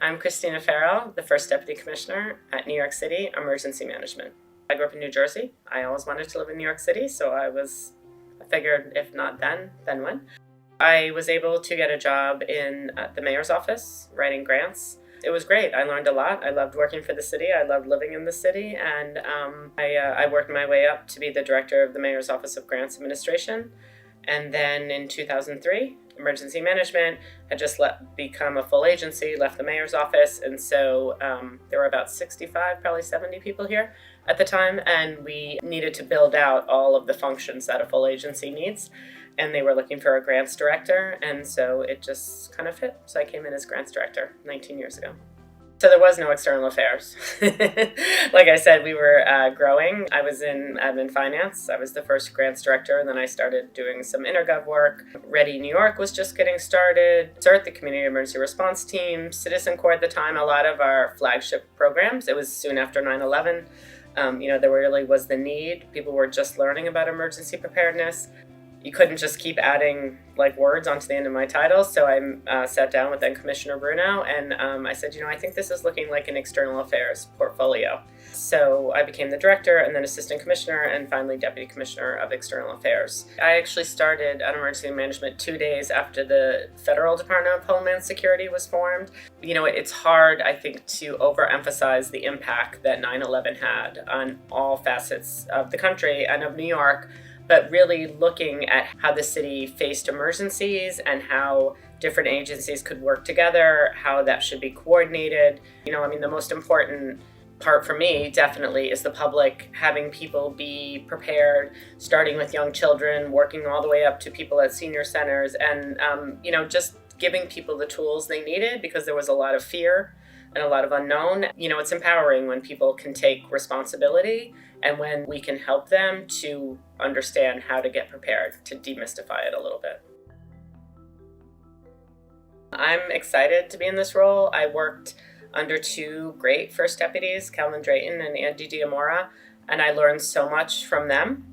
I'm Christina Farrell, the first Deputy Commissioner at New York City Emergency Management. I grew up in New Jersey. I always wanted to live in New York City, so I figured if not then when. I was able to get a job in the mayor's office, writing grants. It was great. I learned a lot. I loved working for the city. I loved living in the city, and I worked my way up to be the director of the mayor's office of grants administration. And then in 2003, Emergency Management had just become a full agency, left the mayor's office, and so there were about 65, probably 70 people here at the time, and we needed to build out all of the functions that a full agency needs, and they were looking for a grants director, and so it just kind of fit. So I came in as grants director 19 years ago. So there was no external affairs. Like I said, we were growing. I was in admin finance. I was the first grants director, and then I started doing some intergov work. Ready New York was just getting started. CERT, the Community Emergency Response Team, Citizen Corps at the time, a lot of our flagship programs. It was soon after 9/11. There really was the need. People were just learning about emergency preparedness. You couldn't just keep adding words onto the end of my title. So I sat down with then Commissioner Bruno, and I said, I think this is looking like an external affairs portfolio. So I became the director and then assistant commissioner and finally deputy commissioner of external affairs. I actually started at Emergency Management 2 days after the Federal Department of Homeland Security was formed. It's hard, I think, to overemphasize the impact that 9/11 had on all facets of the country and of New York, but really looking at how the city faced emergencies and how different agencies could work together, how that should be coordinated. The most important part for me definitely is the public, having people be prepared, starting with young children, working all the way up to people at senior centers, and just giving people the tools they needed, because there was a lot of fear and a lot of unknown. It's empowering when people can take responsibility and when we can help them to understand how to get prepared, to demystify it a little bit. I'm excited to be in this role. I worked under two great first deputies, Calvin Drayton and Andy Diamora, and I learned so much from them.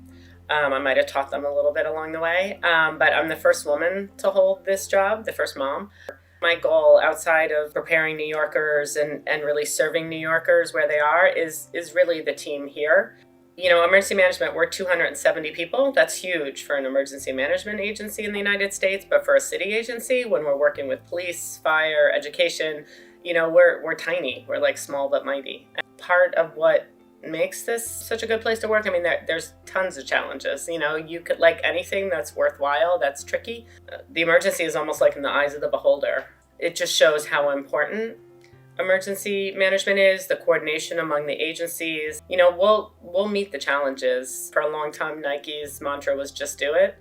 I might have taught them a little bit along the way, but I'm the first woman to hold this job, the first mom. My goal outside of preparing New Yorkers and really serving New Yorkers where they are is really the team here. Emergency management, we're 270 people. That's huge for an emergency management agency in the United States, but for a city agency, when we're working with police, fire, education, we're tiny. We're small but mighty. And part of what makes this such a good place to work, there's tons of challenges. You could anything that's worthwhile, that's tricky. The emergency is almost in the eyes of the beholder. It just shows how important emergency management is, the coordination among the agencies. We'll meet the challenges. For a long time, Nike's mantra was just do it.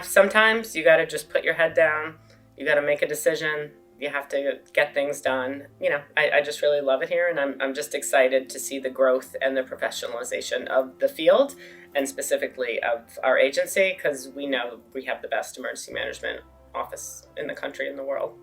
Sometimes you got to just put your head down. You got to make a decision. You have to get things done. I just really love it here, and I'm just excited to see the growth and the professionalization of the field, and specifically of our agency, because we know we have the best emergency management office in the country and the world.